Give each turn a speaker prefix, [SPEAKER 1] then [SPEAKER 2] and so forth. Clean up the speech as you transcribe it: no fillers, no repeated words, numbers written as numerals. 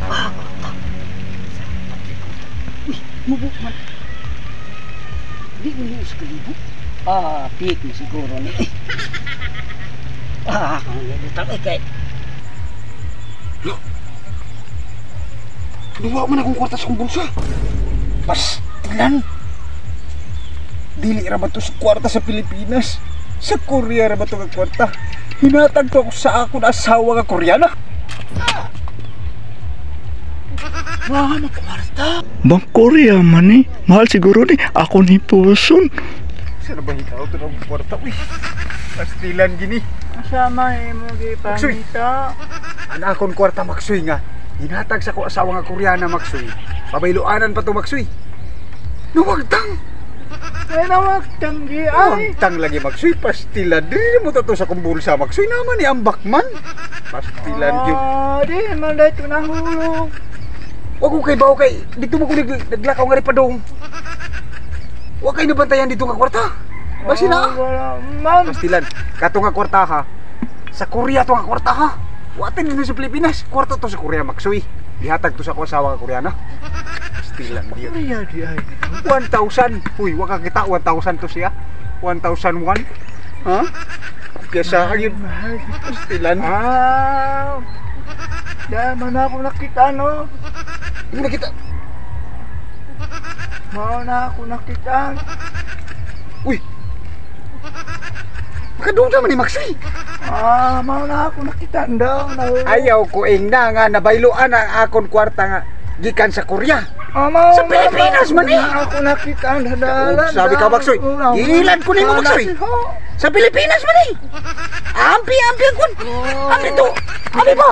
[SPEAKER 1] Ah, kwarta. Uy, mubo man. Di mo yung iskalibo? Ah, pik na siguro ni. Ah, ang nilutang kay.
[SPEAKER 2] Duwa man akong kwarta sa kong bulsa. Pastilan. Dili ra ba to sa kwarta sa Pilipinas? Sa Korea ra ba to nga kwarta? Hinatag to ako sa ako na asawa nga Koreana.
[SPEAKER 1] Wah, makwarta.
[SPEAKER 3] Bang Korea man eh. Mahal siguro ni. Ako ni Puson.
[SPEAKER 2] Sana ba ikaw to ng kwarta? Uy, pastilan gini.
[SPEAKER 1] Asama mo gipangita.
[SPEAKER 2] Anak akong kwarta maksuy nga. Hinatag sa ko asawa nga Koreana maksuy. Pabayloanan pa to maksuy. Nuwagtang.
[SPEAKER 1] Ay nawagtang di ay.
[SPEAKER 2] Nuwagtang lagi maksuy. Pastilan. Dili mo to sa kong bulsa maksuy naman ni ambak man. Pastilan yun.
[SPEAKER 1] Ah, di man dito nahulog.
[SPEAKER 2] Huwag ko kay bawo kay. Dito mo ko naglakaw nga rin pa dong. Huwag kayo nabantayan dito nga kwarta. Basi na.
[SPEAKER 1] Wala man.
[SPEAKER 2] Pastilan. Kato nga kwarta ha. Sa Korea to nga kwarta ha. Watin dito sa Pilipinas. Kwarta to sa Korea maksuy. Ihatag to sa ko asawa nga Koreana. Pastilan diyo.
[SPEAKER 1] Korea di ay.
[SPEAKER 2] 1,000. Uy, wag ka kita 1,000 to siya. 1,001. Ha? Kesa ayun. Pastilan.
[SPEAKER 1] Ah. Dahil man ako nakita no.
[SPEAKER 2] Hindi na kita.
[SPEAKER 1] Mao na ako nakita.
[SPEAKER 2] Uy. Makadung naman ni Maxi.
[SPEAKER 1] Ah, mao na ako nakita daw.
[SPEAKER 2] Ayaw ko na nga nabayloan ang akon kwarta nga gikan sa Korea.
[SPEAKER 1] Sa
[SPEAKER 2] Pilipinas man eh.
[SPEAKER 1] Ako nakita ang hadalan.
[SPEAKER 2] Sabi ka Maxoy, gilan ko nimo Maxoy. Sa Pilipinas man eh. Ampi kun. Ampi to. Ampi ba?